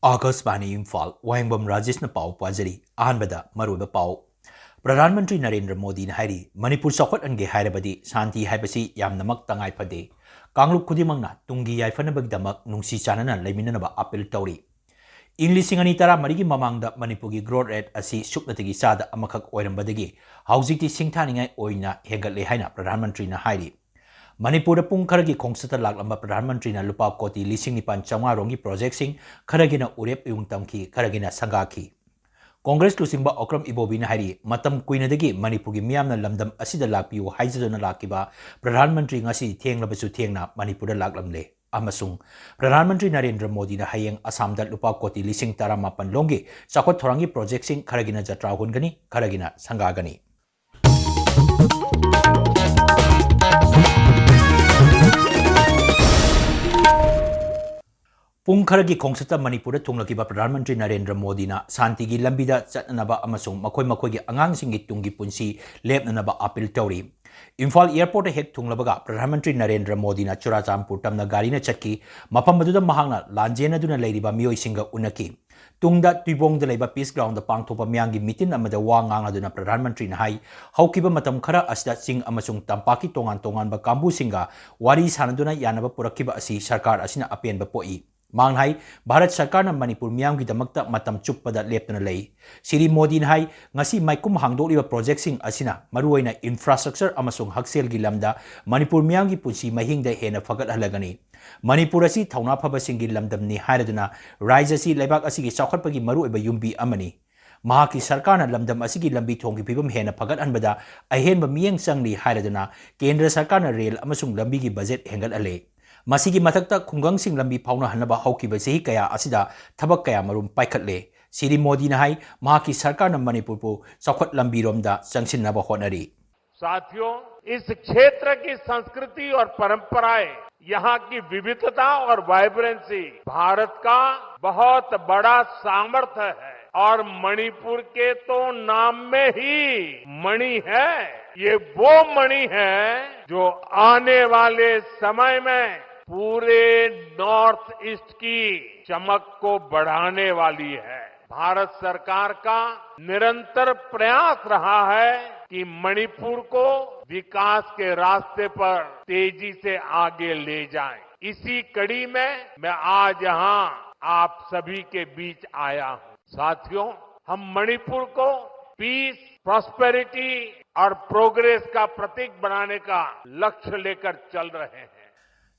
August-Bani Imphal, Wahengbam Rajesh na pau pajari, Ahanbada, Maruba pau. Pradhan Mantri Narendra Modi na hairi, Manipur Sokot ange hairabadi, Santi haibasi yam namak tangay pade. Kanglup kudimang na, tunggi yay fanabag damak nung si chananan layminanaba apel tauri. English ngani tara marigi mamangda Manipugi growth rate asi supnatigi sada amakak oirambadagi, hauzikti singthani ngay oina hengatle haina Pradhan Mantri na hairi. Manipur pung karagi kongsata laklamba Pradhan Mantri na lupa koti lising nipan changwa rongi project sing karagina urep yung tamki karagina sangaki. Congress lusingba okram ibobi na hari matam kuinadagi Manipurgi miyam na lamdam asida lakpiu haizado na lakiba Pradhan Mantri ngasi tieng labasu tieng na Manipur laklamle. Amasung Pradhan Mantri Narendra Modi na hayang Assam da lupa koti lising tara mapan longi sakot thorangi project sing karagina jatrahun gani karagina sangagani. Pung karagi kongsata Manipur tunglakiba Pradhan Mantri Narendra Modi na santigi lambida chatnanaba amasung makoy gi angang singi tunggi punsi lepnanaba apil tauri. Imphal airport hek tunglabaga Pradhan Mantri Narendra Modi na Chitradhani tamna gari na chatki mapam maduda mahangna lanjena duna leiriba miyoi singa unaki. Tungda tuibong da leiba peace ground da pangthopa miyangi mitin amada wa nganga duna Pradhan Mantri na hai haukiba matam khara asida sing amasung tampaki tongan ba kambu singa wari sanaduna yanaba purakiba asi sarkar asina apen ba poi. Manghai Bharat Sarkar na Manipur miyam gi damakta matam chuppada lepna lei. Siri Modi na hai ngasi maikum hangdoliba project sing asina maruoina infrastructure amasung haksel gi lamda Manipur miyam gi punsi mahingda hena fagat halagani. Manipur asi thauna phaba sing gi lamdam ni hairaduna rise asi leibak asi gi chawkhatpagi maruoiba yumbi amani. Mahaki Sarkar na lamdam asi gi lambi thonggi phibam hena fagat anbada ahenba miyeng changni hairaduna Kendra Sarkar na rail amasung lambi gi budget hengal ale. Masigi matakta kungang sing lambi pauna hanaba haukiba sehi kaya asida thabak kaya marum paikhatle. Siri Modi na hai mahaki Sarkar na Manipur po sakhwat lambi romda changsinnaba honari. साथियों, इस क्षेत्र की संस्कृति और परंपराएं, यहाँ की विविधता और वाइब्रेंसी भारत का बहुत बड़ा सामर्थ्य है और मणिपुर के तो नाम में ही मणि है। ये वो मणि है जो आने वाले समय में पूरे नॉर्थ ईस्ट की चमक को बढ़ाने वाली है। भारत सरकार का निरंतर प्रयास रहा है कि मणिपुर को विकास के रास्ते पर तेजी से आगे ले जाएं। इसी कड़ी में मैं आज यहाँ आप सभी के बीच आया हूँ। साथियों, हम मणिपुर को पीस, प्रॉस्पेरिटी और प्रोग्रेस का प्रतीक बनाने का लक्ष्य लेकर चल रहे हैं।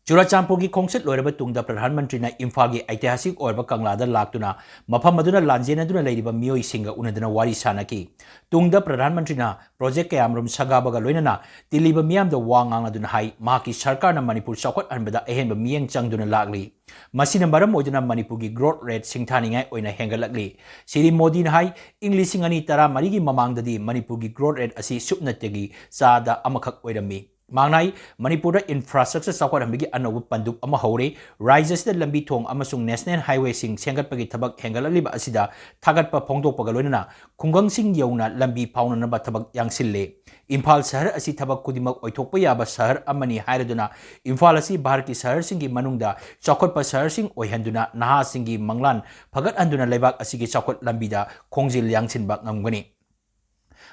Churachandpur gi khongset loiraba tungda Pradhan Mantri na Imphal gi aitihasik oirba kanglada laktuna mafam maduna lanjena duna leiriba miyoi singa unaduna wari sanaki. Tungda Pradhan Mantri na project kayamrum sagabaga loinana tiliba miyam da wangang duna hai mahaki Sarkar na Manipur sakwat anbada ehenba miyeng changduna lagli. Masina maram oiduna Manipur gi growth rate singthani ngai oina hengalakli. Siri Modi na hai English ngani tara marigi mamangdadi Manipur gi growth rate asi supnategi sada amakak oirami. Mangnai Manipur infrastructure sakwat hambigi anawu pandup ama hore rises the lambi thong amasung national highway sing sengatpagi thabak hengalaliba asida thagatpa phongdokpaga loinana khungang sing yauna lambi paunanaba thabak yangsille. Imphal shahar asi thabak kudimak oithokpa yaba shahar amani hairaduna Imphal asi Bharat ki shahar singi manungda chakhotpa shahar sing oihanduna naha singi manglan phagat anduna leibak asigi chakhot lambida khongjil yangsinba ngamgani.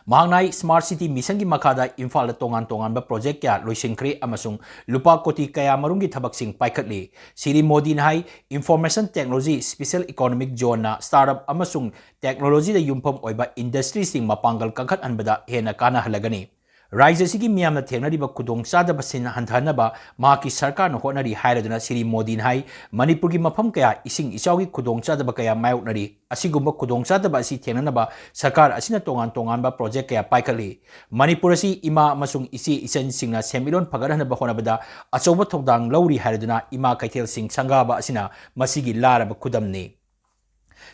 Mangnai Smart City Mission ki makada Imphal tongan ba project kya loisingkre amasung lupa koti kaya marungi thabak sing paikhatli. Siri Modi na hai Information Technology Special Economic Zone na startup amasung technology da yumpham oiba industry sing mapangal kangkhat anbada hena kana halagani. Rise sigi miyam na thengnariba khudong chadaba sin hanthanaba mahaki Sarkar na honari hairaduna Siri Modi na hai Manipur gi mafam kaya ising isawgi khudong chadaba kaya mayoknari asigumba khudong chadaba asi thengnanaba Sarkar asina tongan ba project kaya paikali. Manipur asi ima amasung isi isan singna semilon phagarhanaba honabada achoba thokdang lauri hairaduna ima kaithel sing sangaba asina masigi laraba khudamni.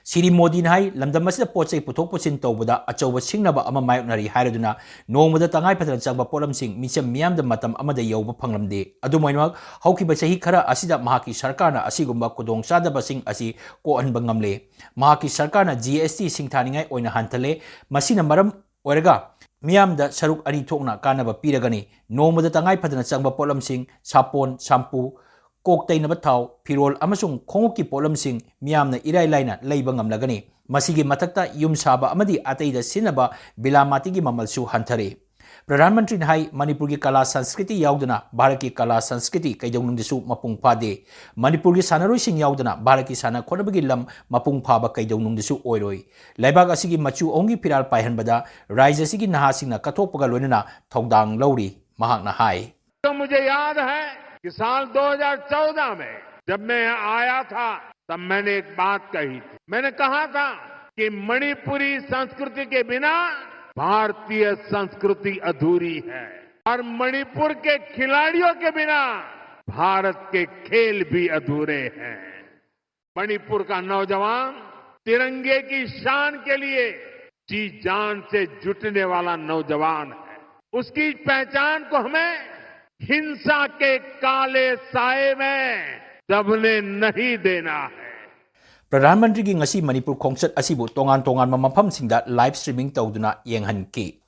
Siri Modi na hai lamdam asida pochai puthok puchin tawbada achoba singnaba ama mayoknari hairaduna nongmada tangai phadan changba polam sing micham miyam da matam amada yawba phanglamde adumainwak haukiba chahi khara asida mahaki Sarkar na asigumba kudong sadaba sing asi ko anba ngamle. Mahaki Sarkar na GST singthaningai oina hantale masina maram oiraga miyam da saruk ani thokna kanaba piragani nongmada tangai phadan changba polam sing sapon shampoo kok tainaba thau phirol amasung khongki polamsing miyamna irai laina leiba ngamlagani masigi mathakta yum saba amadi ataida sinaba bilamati gi mamalsu hanthare Pradhan Mantri hai Manipur ki kala sanskriti yaudana Bharat ki kala sanskriti kaidong disu mapung phade Manipur ki sanaroi sing yaudana Bharat ki sana khonabagi lam mapung phaba kaidong disu oiroi laibag asigi machu ongi phiral paihan bada raija sigi naha singna kathokpaga loinana thongdang lawri mahakna hai तो मुझे याद है कि साल 2014 में जब मैं यहाँ आया था तब मैंने एक बात कही थी मैंने कहा था कि मणिपुरी संस्कृति के बिना भारतीय संस्कृति अधूरी है और मणिपुर के खिलाड़ियों के बिना भारत के खेल भी अधूरे हैं मणिपुर का नौजवान तिरंगे की शान के लिए जी जान से जुटने वाला नौजवान है उसकी पहचान को हमें हिंसा के काले साए में दबने नहीं देना है Pradhan Mantri ki ngasi Manipur khongchat asibu tongan mafam singda live streaming tawduna yenghanki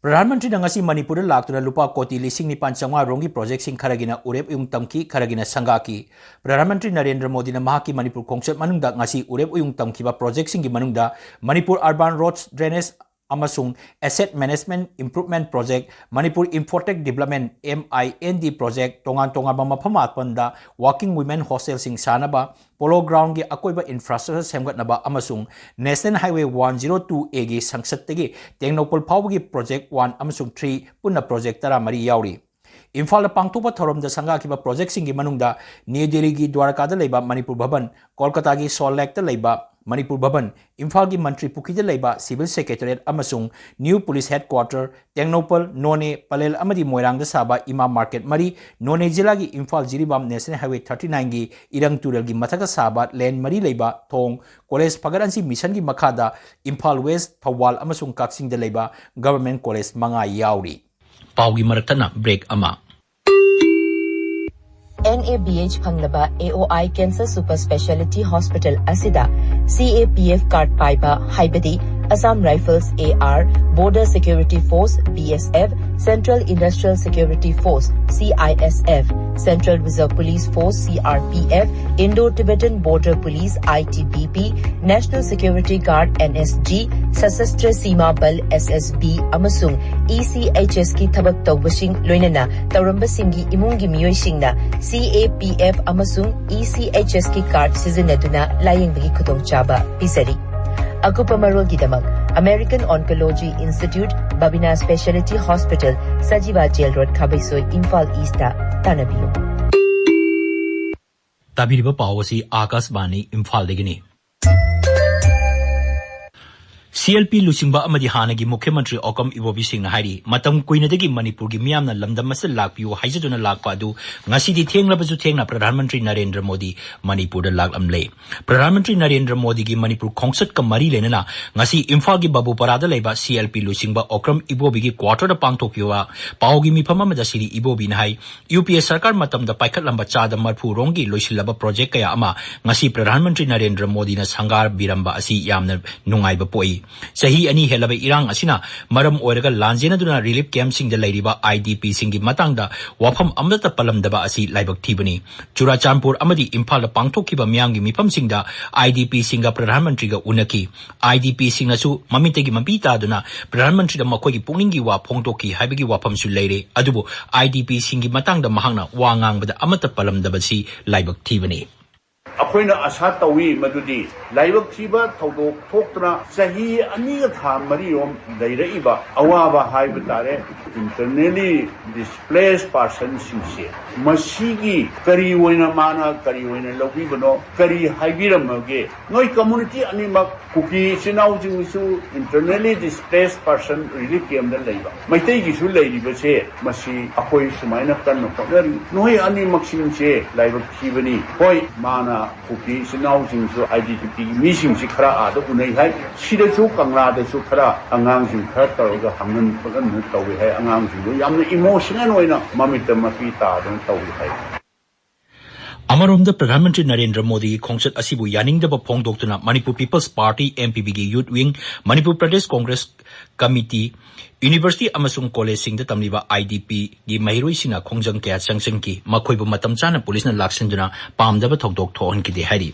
Pradhan Mantri na ngasi Manipur laktuna lupa koti lising ni pancangwa rongi project sing kharagina urep yung tamki kharagina sangaki Pradhan Mantri Narendra Modi na mahaki Manipur khongchat manungda ngasi urep yung tamki ba project sing gi manungda Manipur Urban Roads Drainage amasung Asset Management Improvement Project Manipur Infotech Development MIND Project tongan mafam atpanda Working Women Hostel sing sanaba Polo Ground gi akoiba infrastructure semgatnaba amasung National Highway 102A gi sangsattagi Tengnopol phawgi Project 1 amasung 3 punna Project tara mari yauri Imphal pangtupa thorom da sanga kiba project singi manungda New Delhi gi Dwarka da leiba Manipur Bhavan Kolkata gi Salt Lake da leiba Manipur Bhavan Imphal gi Mantri Pukhi da leiba Civil Secretariat amasung New Police Headquarter Tengnopal None Palel amadi Moirang da saba Imam Market mari None Jila gi Imphal Jiribam National Highway 39 gi Irang Turel gi mathaka saba Land mari leiba Thong College Pagaransi Mission gi makhada Imphal West Thawal amasung Kaksing da leiba Government College manga yauri Paugi maratana break ama NABH Phanglaba AOI Cancer Super Speciality Hospital Asida CAPF card paiba Haibadi Assam Rifles AR Border Security Force BSF Central Industrial Security Force CISF Central Reserve Police Force CRPF Indo-Tibetan Border Police ITBP National Security Guard NSG Sasastra Seema Bal SSB amasung ECHS ki thabak tawbasing loinana tawramba singi imungi miyoy singna CAPF amasung ECHS ki card sizinaduna layingbagi khudong chaba pisari Akupa Marol Gidamak American Oncology Institute Babina Specialty Hospital Sajiva Jail Road Kabaisoy Imphal East Tanabiyo Tabiriba Pawasi Akas Bani Imphal Digini CLP Lusingba amadi hanagi Mukhyamantri Okam Ibobi Singh Hari matam kuinadagi Manipur gi miyamna lamdam masal lakpiu haijaduna lakpa adu ngasidi thenglabaju thengna Pradhan Mantri Narendra Modi Manipur da laklamle Pradhan Mantri Narendra Modi gi Manipur khongsat ka mari lenana ngasi Imphal gi Babu Parada leiba CLP Lusingba Okam Ibobi gi quarter da pangthokpiwa pawgi mifama madasiri Ibobi na hai UPS sarkar matam da paikhat lamba chada marphu rongi loisilaba project kaya ama ngasi Pradhan Mantri Narendra Modi na sangar biramba asi yamna nungaiba poi Sahi ani helaba irang asina maram oiraga lanjena duna relief camp sing da lairiba IDP singi matangda wafam amdata palamdaba asi laibak thibani Churachandpur amadi Imphal pangthokkiba miyangi mifam singda IDP singa Pradhan Mantri ga unaki IDP singna su mamitagi mapita duna Pradhan Mantri da makogi pungningi wa phongtokki haibagi wafam su leire adubu IDP singi matangda mahangna wa ngangbada amata palamdaba si laibak thibani अखोइना आशा तवी मदुदी लाइबक थीबा थौदोक थोक्तना सही अनिगा था मरियोम दैरइबा अवाबा हाइब तारे internally displaced person सिंसे मसीगी करी ओइना माना करी ओइना लौबिबनो करी हाइबिरमगे नोय कम्युनिटी अनिमक कुकी सिनाउ जिंगसु internally displaced person relief camp द लैबा मैतैगी सु लैरिबसे मसी अखोइ सुमाइना कन्न फगरी नोय अनिमक सिंसे लाइबक थीबनी होय माना कुकी सिनाउ जिंगसु IDP मीसिंगसि खरा आद उनै हाय सिदसु कंगलादसु खरा अंगांगसिं खरा तौरगा हमन पगन तौवे हाय अंगांगसिं यामना इमोशनल ओइना ममित मपी तादन तौवे हाय Amarom the Pradhan Mantri Narendra Modi Concert Asibu Yaning the Pongdoktuna Manipur People's Party MPB Youth Wing Manipur Pradesh Congress Committee University Amasung College Sing the Tamliba IDP Gi Mairoi Singa Kongjang Kaya Changsengki Makoibu Matam Chana Police na Laksanduna Pamdaba Tokdok Tohon Kide Hari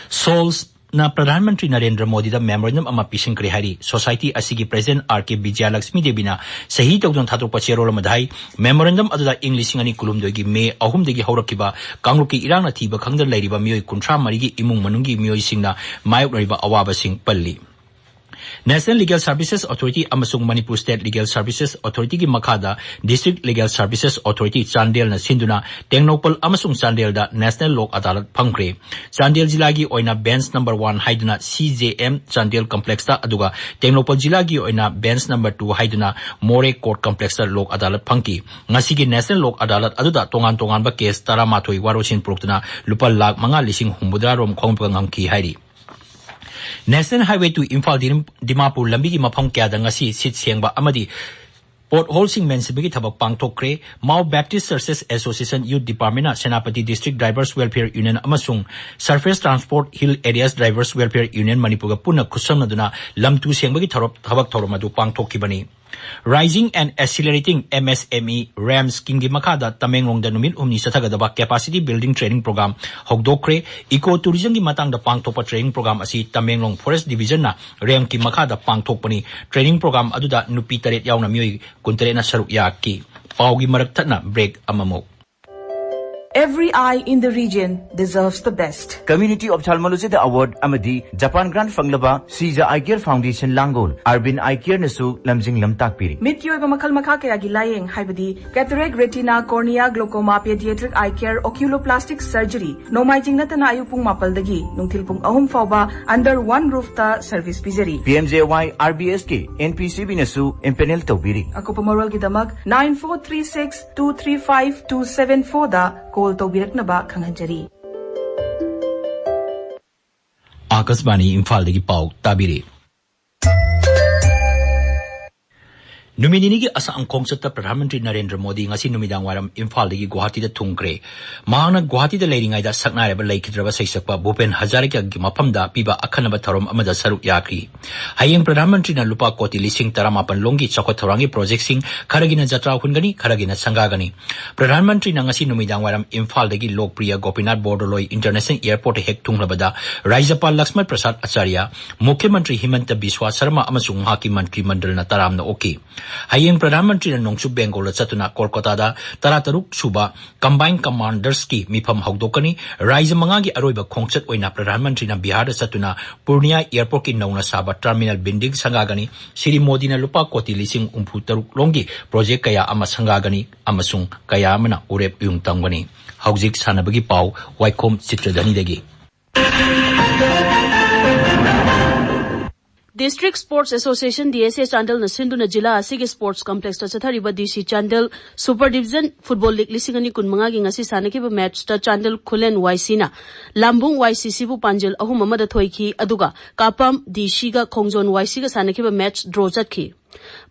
Souls na Pradhan Mantri Narendra Modi da memorandum ama pising kri hari society asigi president RK Vijaya Lakshmi Devi na sahi tawdon thato pachero lamadhai memorandum aduda English ngani kulum dogi me ahum degi hawrakiba kangluki irang na thiba khangda lairiba mioi kunthra marigi imung manungi mioi singna mayok riba awaba sing palli National Legal Services Authority amasung Manipur State Legal Services Authority ki makhada District Legal Services Authority Chandel na sinduna Tengnopal amasung Chandel da National Lok Adalat phangkre Chandel jila gi oina bench number 1 haiduna CJM Chandel Complex ta aduga Tengnopal jila gi oina bench number 2 haiduna More Court Complex ta Lok Adalat phangki ngasi gi National Lok Adalat aduda tongan ba case taramathoi warochin proktuna lupa lakh manga lising humbudra rom khongpa ngangki hairi National Highway to Imphal Dimapur Lambi Mapam Kya Dangasi Sit Siangba Amadi Port Holsing Mensibigi Tabak Pangtokre Mao Baptist Churches Association Youth Department Senapati District Drivers Welfare Union Amasung Surface Transport Hill Areas Drivers Welfare Union Manipur Puna Kusamnaduna Lamtu Siangbagi Tabak Toromadu Pangtokibani Rising and Accelerating MSME RAMS Kingi Makada Tamenglong Danumil Umni Satagadaba Capacity Building Training Program Hogdokre Ecotourism Ki Matang da Pangtopa Training Program Asi Tamenglong Forest Division na RAM Ki Makada Pangtokpani Training Program Aduda Nupi Taret Yauna Mioi Kuntare na Saruk Yaki Paugi Maraktatna Break Amamo Every eye in the region deserves the best. Community Ophthalmology the Award Amadi Japan Grant Fanglaba Sija Eye Care Foundation Langol Arbin Eye Care Nasu Lamjing Lamtakpiri. Mityo Makal Makaka Gilaying Haibadi Cataract Retina Cornea Glaucoma Pediatric Eye Care Oculoplastic Surgery Nomaiting Natana Ayupung Mapaldagi Nungtilpung Ahum Fauba under one roof ta service bizari. PMJY RBSK NPCB Nasu Impanel Tobiri. Akopamoral Gidamak 9436 235 274 da Call to Biraknaba Kanganjari. Akasbani Imphal degi pau tabiri. Numinigi asa ang konsepta Pradhan Mantri Narendra Modi ngasi numidang waram Imphal degi Guwahati da thungkre. Mahang na Guwahati da leiringai da saknareba laikidraba saisakpa Bhupen Hazarika gi mapamda piba akhanaba tharom amada saruk yakri. Hayeng Pradhan Mantri na lupa koti lising taramapan longgi chakot thorangi project sing kharagina jatra hungani kharagina sangagani. Pradhan Mantri na ngasi numidang waram Imphal degi Lokpriya Gopinath Bordoloi International Airport hek thunglabada Raijapal Lakshman Prasad Acharya Mukhyamantri Himanta Biswa Sharma amasung haki mantri mandal na taram na okay. Hayeng Pradhan Mantri na nongsu Bengal at satuna Kolkata da tarataruk suba Combined Commanders ki mipam hagdokani Raija mangagi aroiba kongset oina Pradhan Mantri na Bihar da satuna Purnia Airport ki nauna saba terminal bindig sangagani Siri Modi na lupa koti lising taruk longi project kaya ama sangagani amasung kaya mana urep yung tangwani. Haujik sanabagi pau Waikhom Chitradhani degi. District Sports Association DSA Chandel na Sinduna Jila Asigi Sports Complex ta chathariba DC Chandel Super Division Football League lisingani kun mangagi ngasi sanakiba match ta Chandel Khulen YC na Lambung YCC bu Panjel ahum amada thoiki aduga Kapam DC ga Khongjon YC ga sanakiba match draw chatki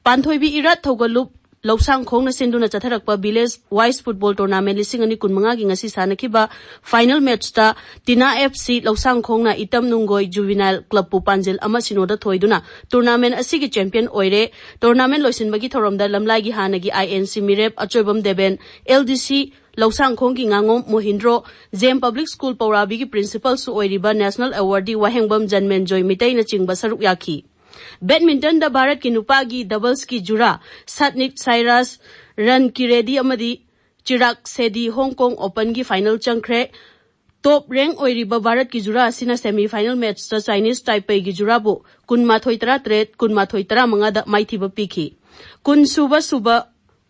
Panthoibi Irat Thogalup Lausang Khong na Sinduna Chatharakpa Village Wise Football Tournament lisingani kun mangagi ngasi sanakiba final match ta Tina FC Lausang Khong na Itam Nungoi Juvenile Club pu Panjel ama sinoda thoiduna tournament asigi champion oire tournament loisinbagi thoromda lamlai gi hanagi INC Mirep Achoibam Deben LDC Lausang Khong ki ngangom Mohindro Jem Public School Paurabi ki principal su oiriba National Awardee Wahengbam Janmen Joy Mitai na chingba saruk yaki Badminton da Bharat ki nupagi doubles ki jura Satnik Cyrus Ran Kiredi amadi Chirag Sedi Hong Kong Open ki final changkre Top rank oiriba Bharat ki jura asina semi final match ta Chinese Taipei ki jura bu kunmathoi tara tret kunmathoi tara manga da maithiba pikhi kun suba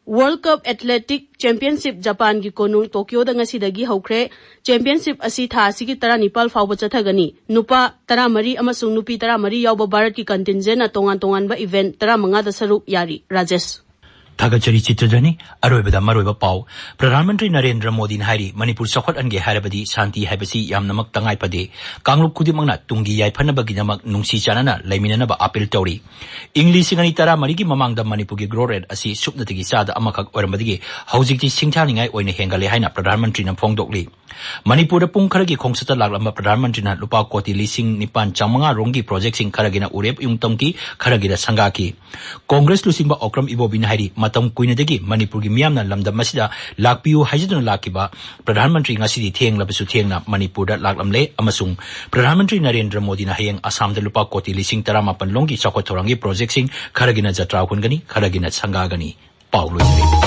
World Cup Athletic Championship Japan ki konung Tokyo da ngasi dagi hokre championship asi tha asigi tara nipal fawba chathagani nupa tara mari amasung nupi tara mari yawba Bharat ki contingent na tongan ba event tara manga da saruk yari Rajesh Thagachari Chitradhani, Aroibada Maroiba Pau, Pradhan Mantri Narendra Modi Hari, Manipur Sakhwat Ange Harabadi, Santi Habasi, Yamnamak Tangai Pade, Kanglup Kudimana, Tungi Yaipanabaginama, Nungsi Chanana, Laiminaba Apil Tori. English Singanitara Marigi Mamang the Manipugi Grored, Asi Supnatigi Sada Amakak Oramadigi, Hausiki Singtaning Oine Hengale Haina, Pradhan Mantri Nampong Dokli. Manipur Punkaragi Kongsata Lagama Pradhan Mantri na Lupa Koti Lising Nipan Chamanga Rongi projects in Karagina Urep Yung Tongki, Karagida Sangaki. Congress Lusimba Okram Ibo Binahari, Matam Kuinadegi, Manipur Miamna Lamda Masida, Lakpiu Hajidun Lakiba, Pradhan Mantri Ngasi Tieng Labisu Tieng na Manipur Laklamle, Amasung, Pradhan Mantri Narendra Modi na Hayang Assam de Lupa Koti Lising Tarama Panlongi Sakotorangi projects in Karagina Jatra Hungani, Karagina Sangagani, Paulo.